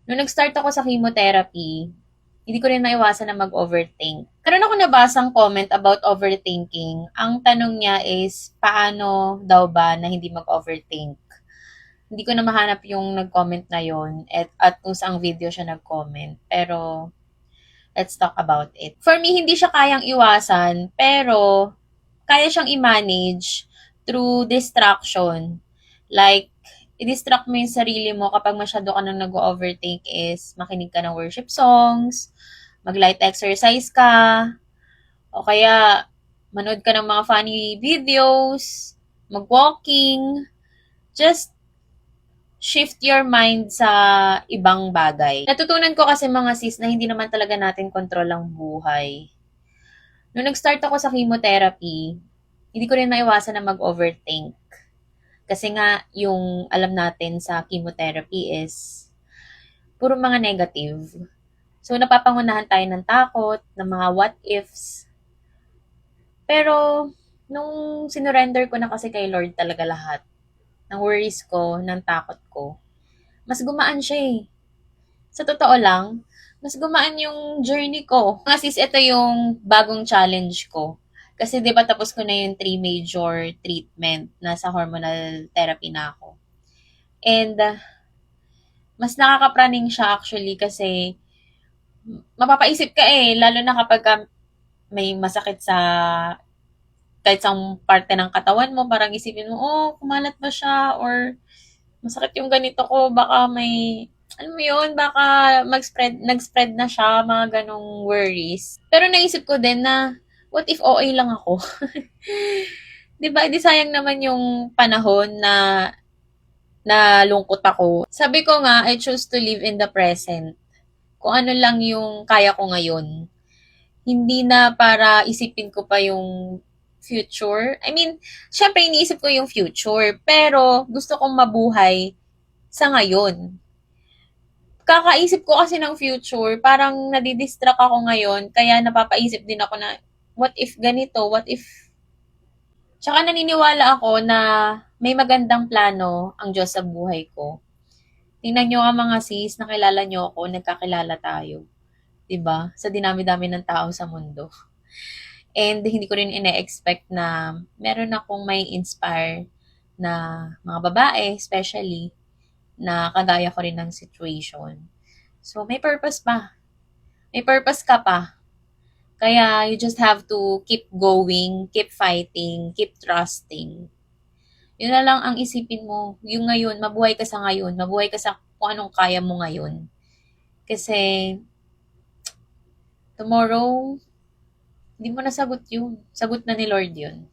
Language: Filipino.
Nung nag-start ako sa chemotherapy, hindi ko rin maiwasan na mag-overthink. Karon ako nabasang comment about overthinking. Ang tanong niya is, paano daw ba na hindi mag-overthink? Hindi ko na mahanap yung nag-comment na yon at kung saang video siya nag-comment. Pero, let's talk about it. For me, hindi siya kayang iwasan, pero kaya siyang i-manage through distraction. Like, i-distract mo yung sarili mo kapag masyado ka nang nag-overthink is makinig ka ng worship songs, mag-light exercise ka, o kaya manood ka ng mga funny videos, mag-walking, just shift your mind sa ibang bagay. Natutunan ko kasi mga sis na hindi naman talaga natin control ang buhay. Nung nag-start ako sa chemotherapy, hindi ko rin maiwasan na mag-overthink. Kasi nga, yung alam natin sa chemotherapy is puro mga negative. So, napapangunahan tayo ng takot, ng mga what ifs. Pero, nung sinurrender ko na kasi kay Lord talaga lahat, ng worries ko, ng takot ko, mas gumaan siya eh. Sa totoo lang, mas gumaan yung journey ko. Mga sis, ito yung bagong challenge ko. Kasi 'di ba tapos ko na yung three major treatment, nasa hormonal therapy na ako. And mas nakakapraning siya actually kasi mapapaisip ka eh, lalo na kapag may masakit sa kahit sa parte ng katawan mo, parang isipin mo, oh, kumalat ba siya? Or masakit yung ganito ko, baka may, alam mo yun, baka nag-spread na siya, mga ganong worries. Pero naisip ko din na, what if OA lang ako? Di ba, di sayang naman yung panahon na nalungkot ako. Sabi ko nga, I choose to live in the present. Kung ano lang yung kaya ko ngayon. Hindi na para isipin ko pa yung future. I mean, syempre iniisip ko yung future, pero gusto kong mabuhay sa ngayon. Kakaisip ko kasi ng future, parang nadidistract ako ngayon, kaya napapaisip din ako na, what if ganito, what if... Tsaka naniniwala ako na may magandang plano ang Diyos sa buhay ko. Tingnan nyo nga mga sis, nakilala nyo ako, nagkakilala tayo. 'Di ba? Sa dinami-dami ng tao sa mundo. And hindi ko rin ine-expect na meron akong may inspire na mga babae, especially, na kagaya ko rin ng situation. So, may purpose pa. May purpose ka pa. Kaya, you just have to keep going, keep fighting, keep trusting. Yun na lang ang isipin mo. Yung ngayon, mabuhay ka sa ngayon. Mabuhay ka sa kung anong kaya mo ngayon. Kasi, tomorrow, hindi mo nasagot yun. Sagot na ni Lord yun.